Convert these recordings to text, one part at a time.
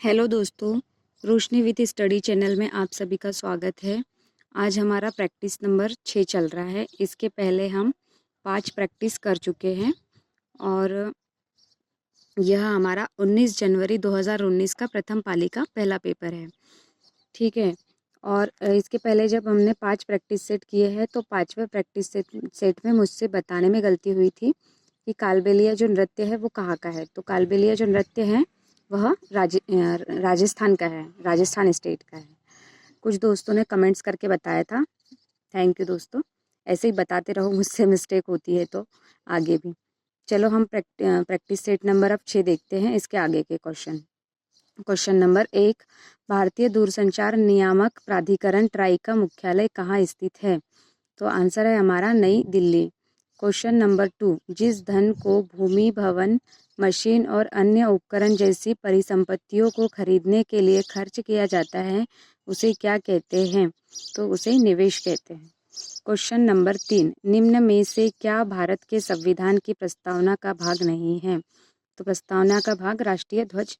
Hello दोस्तों, रोशनी with study channel में आप सभी का स्वागत है। आज हमारा प्रैक्टिस नंबर 6 चल रहा है। इसके पहले हम 5 प्रैक्टिस कर चुके हैं और यह हमारा 19 जनवरी 2019 का प्रथम पाली का पहला पेपर है। ठीक है। और इसके पहले जब हमने 5 प्रैक्टिस सेट किए हैं तो 5वें प्रैक्टिस सेट में मुझसे बताने में गलती हुई थी कि कालबेलिया जो नृत्य है वो कहाँ का है। तो कालबेलिया जो नृत्य है वह राजस्थान का है, राजस्थान स्टेट का है। कुछ दोस्तों ने कमेंट्स करके बताया था। थैंक यू दोस्तों, ऐसे ही बताते रहो, मुझसे मिस्टेक होती है तो आगे भी। चलो हम प्रैक्टिस सेट नंबर अब 6 देखते हैं, इसके आगे के क्वेश्चन। क्वेश्चन नंबर 1, भारतीय दूरसंचार नियामक प्राधिकरण ट्राई का मुख्यालय कहाँ स्थित है? तो आंसर है हमारा नई दिल्ली। क्वेश्चन नंबर 2, जिस धन को भूमि, भवन, मशीन और अन्य उपकरण जैसी परिसंपत्तियों को खरीदने के लिए खर्च किया जाता है उसे क्या कहते हैं? तो उसे निवेश कहते हैं। क्वेश्चन नंबर 3, निम्न में से क्या भारत के संविधान की प्रस्तावना का भाग नहीं है? तो प्रस्तावना का भाग राष्ट्रीय ध्वज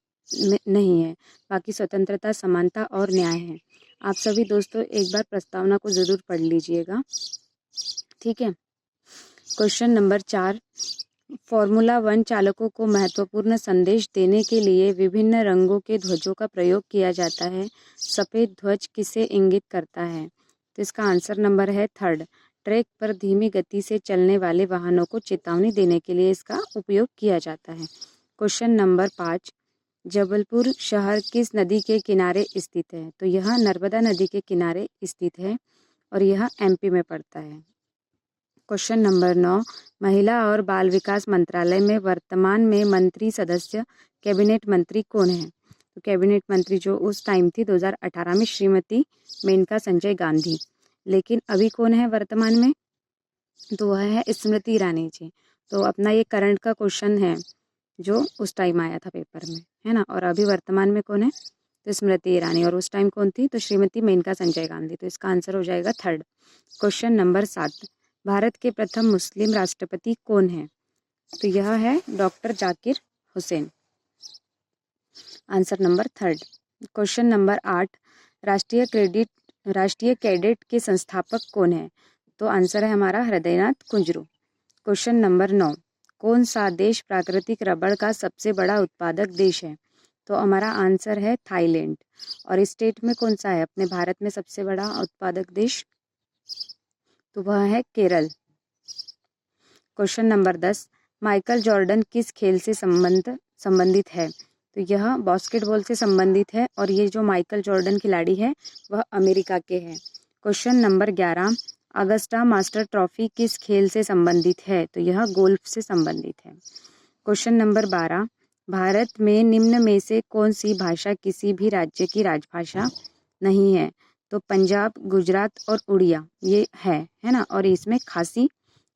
नहीं है, बाकी स्वतंत्रता, समानता और न्याय है। आप सभी दोस्तों एक बार प्रस्तावना को ज़रूर पढ़ लीजिएगा। ठीक है। क्वेश्चन नंबर 4, फॉर्मूला 1 चालकों को महत्वपूर्ण संदेश देने के लिए विभिन्न रंगों के ध्वजों का प्रयोग किया जाता है। सफ़ेद ध्वज किसे इंगित करता है? तो इसका आंसर नंबर है 3rd। ट्रैक पर धीमी गति से चलने वाले वाहनों को चेतावनी देने के लिए इसका उपयोग किया जाता है। क्वेश्चन नंबर 5, जबलपुर शहर किस नदी के किनारे स्थित है? तो यह नर्मदा नदी के किनारे स्थित है और यह एमपी में पड़ता है। क्वेश्चन नंबर 9, महिला और बाल विकास मंत्रालय में वर्तमान में मंत्री सदस्य कैबिनेट मंत्री कौन है? तो कैबिनेट मंत्री जो उस टाइम थी 2018 में श्रीमती मेनका संजय गांधी। लेकिन अभी कौन है वर्तमान में? तो वह है स्मृति ईरानी जी। तो अपना ये करंट का क्वेश्चन है जो उस टाइम आया था पेपर में, है ना। और अभी वर्तमान में कौन है? तो स्मृति ईरानी। और उस टाइम कौन थी? तो श्रीमती मेनका संजय गांधी। तो इसका आंसर हो जाएगा 3rd। क्वेश्चन नंबर 7, भारत के प्रथम मुस्लिम राष्ट्रपति कौन है? तो यह है doctor Zakir Hussain. Answer number 3rd। Question number 8, राष्ट्रीय कैडेट के संस्थापक कौन है? तो आंसर है हमारा हृदयनाथ कुंजरू। क्वेश्चन नंबर 9, कौन सा देश प्राकृतिक रबड़ का सबसे बड़ा उत्पादक देश है? तो हमारा आंसर है थाईलैंड। और स्टेट में कौन सा है अपने भारत में सबसे बड़ा उत्पादक देश? तो वह है Kerala. Question number 10, Michael Jordan किस खेल से संबंधित है? तो यह बास्केटबॉल से संबंधित है और ये जो माइकल जॉर्डन खिलाड़ी है वह अमेरिका के हैं। Question number 11, Agusta master trophy किस खेल से संबंधित है? तो यह गोल्फ से संबंधित है। क्वेश्चन नंबर 12, भारत में निम्न में से कौन सी भाषा किसी भी राज्य की राजभाषा नहीं है? तो पंजाब, गुजरात और उड़िया ये है ना। और इसमें खासी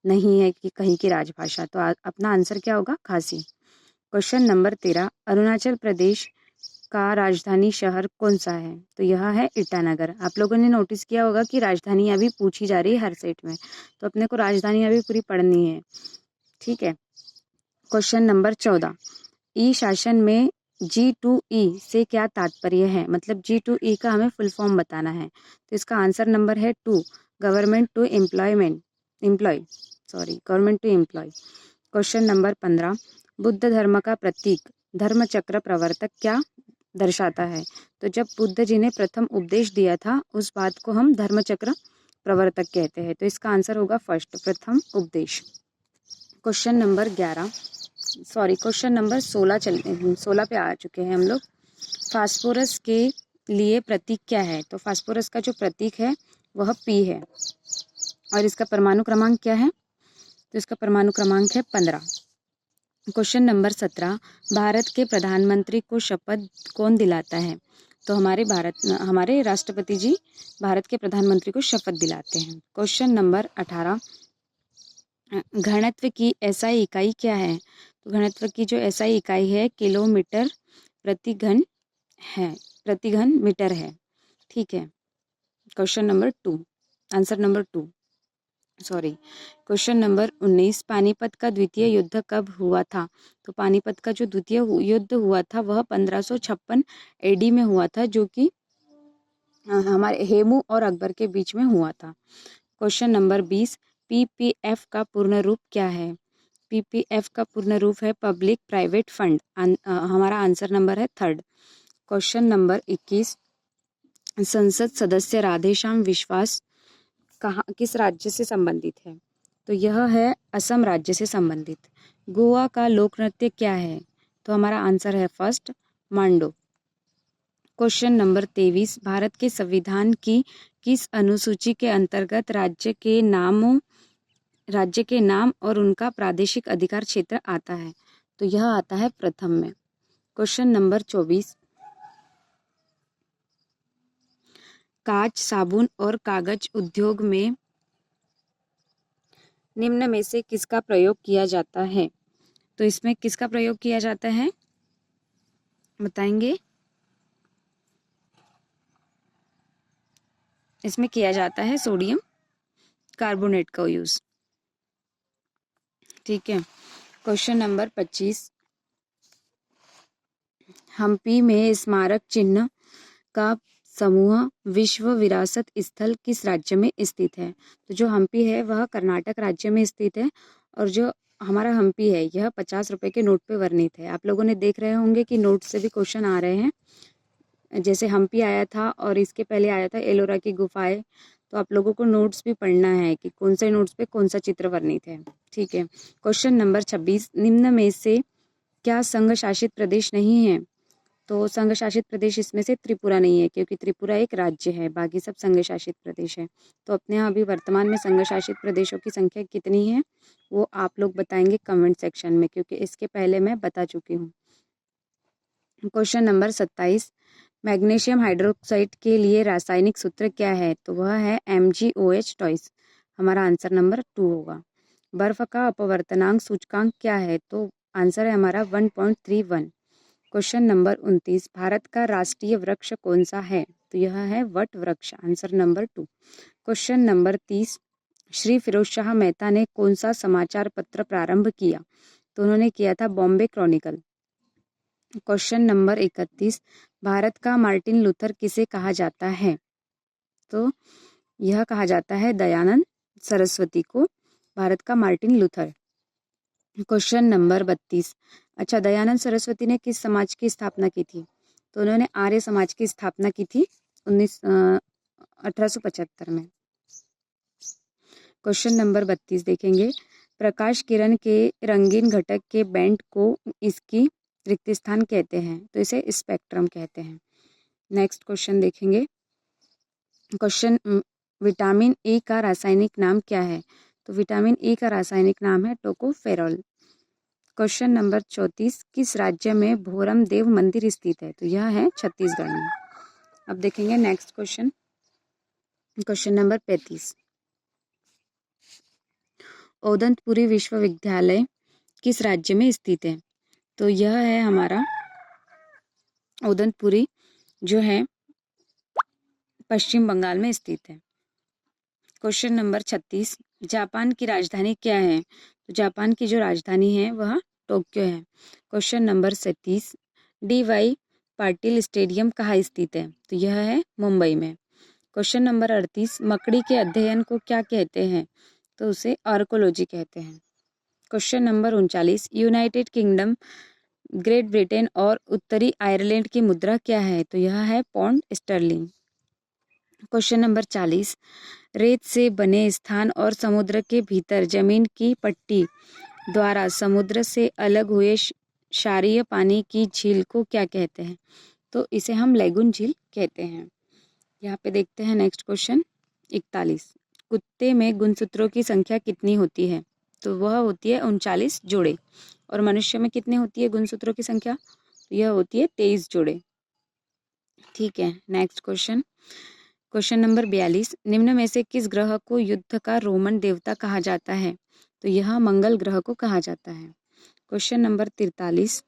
नहीं है कि कहीं की राजभाषा। तो अपना आंसर क्या होगा? खासी। क्वेश्चन नंबर 13, अरुणाचल प्रदेश का राजधानी शहर कौन सा है? तो यह है ईटानगर। आप लोगों ने नोटिस किया होगा कि राजधानी अभी पूछी जा रही है हर सेट में, तो अपने को राजधानी अभी पूरी पढ़नी है। ठीक है। क्वेश्चन नंबर 14, ई शासन में G2E से क्या तात्पर्य है? मतलब G2E का हमें फुल फॉर्म बताना है। तो इसका आंसर नंबर है 2, government to employ. Question number 15, Buddha धर्म का प्रतीक धर्म चक्र प्रवर्तक क्या दर्शाता है? तो जब बुद्ध जी ने प्रथम उपदेश दिया था उस बात को हम धर्म चक्र प्रवर्तक कहते हैं। तो इसका आंसर होगा फर्स्ट, प्रथम उपदेश। क्वेश्चन नंबर 16 पे आ चुके हैं हम लोग। फास्फोरस के लिए प्रतीक क्या है? तो फास्फोरस का जो प्रतीक है वह P है। और इसका परमाणु क्रमांक क्या है? तो इसका परमाणु क्रमांक है 15। क्वेश्चन नंबर 17, भारत के प्रधानमंत्री को शपथ कौन दिलाता है? तो हमारे राष्ट्रपति जी भारत के प्रधानमंत्री को शपथ दिलाते हैं। क्वेश्चन नंबर 18, घनत्व की एसआई इकाई क्या है? तो घनत्व की जो एसआई इकाई है किलोमीटर प्रति घन मीटर है। ठीक है। Question number 2, answer number 2। Sorry. Question number 19, Panipat का द्वितीय युद्ध कब हुआ था? तो पानीपत का जो द्वितीय युद्ध हुआ था वह 1556 एडी में हुआ था, जो कि हमारे हेमू और अकबर के बीच में हुआ था। क्वेश्चन नंबर 20, पीपीएफ का पूर्ण रूप क्या है? पीपीएफ का पूर्ण रूप है पब्लिक प्राइवेट फंड। हमारा आंसर नंबर है थर्ड। क्वेश्चन नंबर 21, संसद सदस्य राधेश्याम विश्वास कहाँ किस राज्य से संबंधित है? तो यह है असम राज्य से संबंधित। गोवा का लोक नृत्य क्या है? तो हमारा आंसर है फर्स्ट, मांडो। क्वेश्चन नंबर 23, भारत के संविधान की किस अनुसूची के अंतर्गत राज्य के नाम और उनका प्रादेशिक अधिकार क्षेत्र आता है? तो यह आता है प्रथम में। क्वेश्चन नंबर 24, कांच, साबुन और कागज उद्योग में निम्न में से किसका प्रयोग किया जाता है? तो इसमें किसका प्रयोग किया जाता है बताएंगे? इसमें किया जाता है सोडियम कार्बोनेट का यूज। ठीक है। क्वेश्चन नंबर 25, हम्पी में स्मारक चिन्ह का समूह विश्व विरासत स्थल किस राज्य में स्थित है? तो जो हम्पी है वह कर्नाटक राज्य में स्थित है, और जो हमारा हम्पी है यह 50 रुपए के नोट पे वर्णित है। आप लोगों ने देख रहे होंगे कि नोट से भी क्वेश्चन आ रहे हैं, जैसे हम्पी आया था और इसके पहले आया था एलोरा की गुफाएं। तो आप लोगों को नोट्स भी पढ़ना है कि कौन से नोट्स पे कौन सा चित्र वर्णित है। ठीक है। क्वेश्चन नंबर 26, निम्न में से क्या संघ शासित प्रदेश नहीं है? तो संघ शासित प्रदेश इसमें से त्रिपुरा नहीं है, क्योंकि त्रिपुरा एक राज्य है, बाकी सब संघ शासित प्रदेश है। तो अपने यहाँ अभी वर्तमान में संघ शासित प्रदेशों की संख्या कितनी है वो आप लोग बताएंगे कमेंट सेक्शन में, क्योंकि इसके पहले मैं बता चुकी हूँ। क्वेश्चन नंबर 27, मैग्नीशियम हाइड्रोक्साइड के लिए रासायनिक सूत्र क्या है? तो वह है MgOH टॉइस। हमारा आंसर नंबर 2 होगा। बर्फ का अपवर्तनांक सूचकांक क्या है? तो आंसर है हमारा 1.31। क्वेश्चन नंबर 29, भारत का राष्ट्रीय वृक्ष कौन सा है? तो यह है वट वृक्ष। Answer number 2। Question number 30, Shri Firoz Shah Mehta ने कौन सा समाचार पत्र प्रारंभ किया? तो उन्होंने किया था Bombay Chronicle. Question number 31, Bharat का मार्टिन लूथर किसे कहा जाता है? तो यह कहा जाता है दयानंद सरस्वती को भारत का मार्टिन लूथर। क्वेश्चन नंबर 32, अच्छा, दयानंद सरस्वती ने किस समाज की स्थापना की थी? तो उन्होंने आर्य समाज की स्थापना की थी 1875 में। क्वेश्चन नंबर 32 देखेंगे, प्रकाश किरण के रंगीन घटक के बैंड को इसकी रिक्त स्थान कहते हैं? तो इसे स्पेक्ट्रम कहते हैं। नेक्स्ट क्वेश्चन देखेंगे। क्वेश्चन, विटामिन ए का रासायनिक नाम क्या है? तो विटामिन ए का रासायनिक नाम है टोकोफेरॉल। क्वेश्चन नंबर 34, किस राज्य में भोरम देव मंदिर स्थित है? तो यह है छत्तीसगढ़ में। अब देखेंगे next question. Question number 35, Odantapuri विश्वविद्यालय किस राज्य में स्थित है? तो यह है हमारा ओदंतपुरी, जो है पश्चिम बंगाल में स्थित है। क्वेश्चन नंबर 36, जापान की राजधानी क्या है? तो जापान की जो राजधानी है वह टोक्यो है। Question number 37, DY Patil stadium कहाँ स्थित है? तो यह है मुंबई में। क्वेश्चन नंबर 38, मकड़ी के अध्ययन को क्या कहते हैं? तो उसे आर्कोलॉजी कहते हैं। Question number 39, United kingdom, great Britain और उत्तरी आयरलैंड की मुद्रा क्या है? तो यह है पौंड स्टर्लिंग। क्वेश्चन नंबर 40, रेत से बने स्थान और समुद्र के भीतर जमीन की पट्टी द्वारा समुद्र से अलग हुए क्षारीय पानी की झील को क्या कहते हैं? तो इसे हम लेगून झील कहते हैं। यहाँ पे देखते हैं नेक्स्ट क्वेश्चन 41, कुत्ते में गुणसूत्रों की संख्या कितनी होती है? तो वह होती है 39 जोड़े। और मनुष्य में कितनी होती है गुणसूत्रों की संख्या? तो यह होती है 23 जोड़े। ठीक है। नेक्स्ट क्वेश्चन, क्वेश्चन नंबर 42, निम्न में से किस ग्रह को युद्ध का रोमन देवता कहा जाता है? तो यह मंगल ग्रह को कहा जाता है। क्वेश्चन नंबर 43,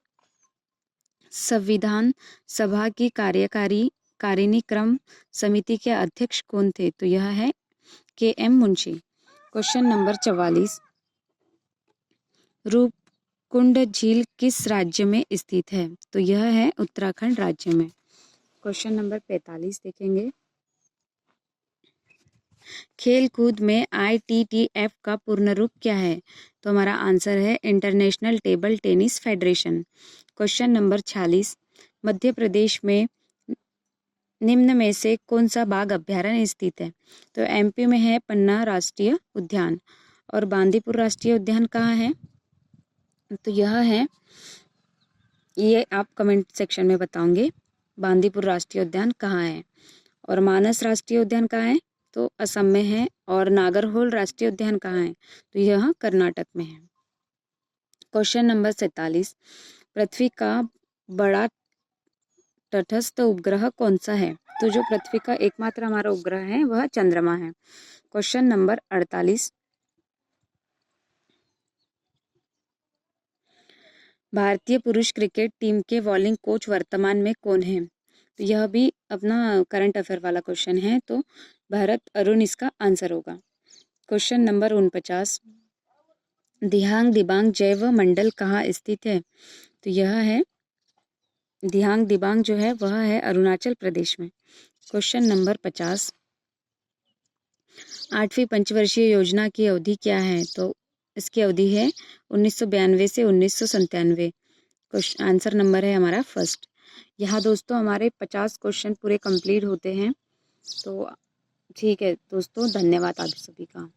संविधान सभा की कारिणी क्रम समिति के अध्यक्ष कौन थे? तो यह है KM Munshi. Question number 44, Roopkund झील किस राज्य में स्थित है? तो यह है उत्तराखंड राज्य में। क्वेश्चन नंबर 45 देखेंगे, खेल कूद में ITTF का पूर्ण रूप क्या है? तो हमारा आंसर है international table tennis federation. Question number 46, Madhya Pradesh में निम्न में से कौन सा बाघ अभ्यारण्य स्थित है? तो MP में है पन्ना राष्ट्रीय उद्यान। और बांदीपुर राष्ट्रीय उद्यान कहाँ है? तो यह है, ये आप कमेंट सेक्शन में बताओगे बांदीपुर राष्ट्रीय उद्यान कहाँ है। और मानस राष्ट्रीय उद्यान कहाँ है? तो असम में है। और नागरहोल राष्ट्रीय उद्यान कहाँ है? तो यह कर्नाटक में है। क्वेश्चन नंबर 47, पृथ्वी का बड़ा तटस्थ उपग्रह कौन सा है? तो जो पृथ्वी का एकमात्र हमारा उपग्रह है वह चंद्रमा है। क्वेश्चन नंबर 48, भारतीय पुरुष क्रिकेट टीम के बॉलिंग कोच वर्तमान में कौन है? तो यह भी अपना करंट अफेयर वाला क्वेश्चन है, तो भरत अरुण इसका आंसर होगा। क्वेश्चन नंबर 49, दिहांग दिबांग जैव मंडल कहाँ स्थित है? तो यह है दिहांग दिबांग जो है वह है अरुणाचल प्रदेश में। क्वेश्चन नंबर 50, 8वीं पंचवर्षीय योजना की अवधि क्या है? तो इसकी अवधि है 1992 से 1997। आंसर नंबर है हमारा फर्स्ट। यहाँ दोस्तों हमारे 50 क्वेश्चन पूरे कंप्लीट होते हैं। तो ठीक है दोस्तों, धन्यवाद आप सभी का।